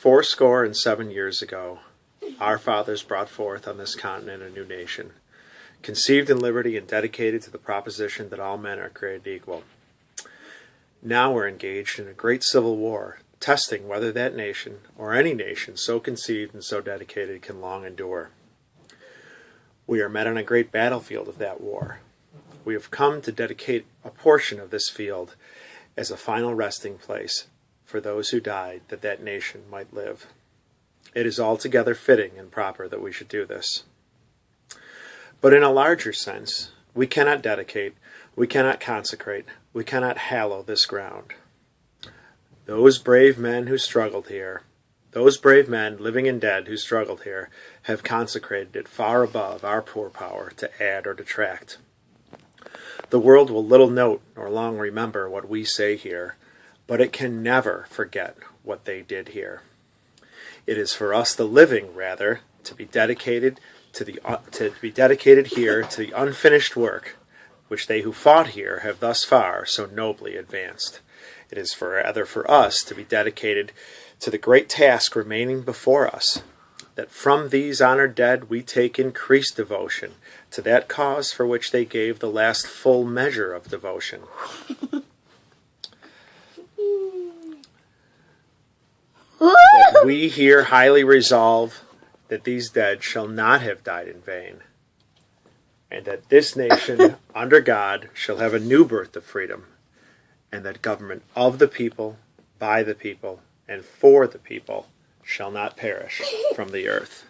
407 years ago, our fathers brought forth on this continent a new nation, conceived in liberty and dedicated to the proposition that all men are created equal. Now we're engaged in a great civil war, testing whether that nation, or any nation so conceived and so dedicated, can long endure. We are met on a great battlefield of that war. We have come to dedicate a portion of this field as a final resting place for those who died that that nation might live. It is altogether fitting and proper that we should do this. But in a larger sense, we cannot dedicate, we cannot consecrate, we cannot hallow this ground. Those brave men who struggled here, those brave men, living and dead, who struggled here, have consecrated it far above our poor power to add or detract. The world will little note nor long remember what we say here, but it can never forget what they did here. It is for us, the living, rather, to be dedicated here to the unfinished work which they who fought here have thus far so nobly advanced. It is rather for us to be dedicated to the great task remaining before us, that from these honored dead we take increased devotion to that cause for which they gave the last full measure of devotion. That we here highly resolve that these dead shall not have died in vain, and that this nation, under God, shall have a new birth of freedom, and that government of the people, by the people, and for the people shall not perish from the earth.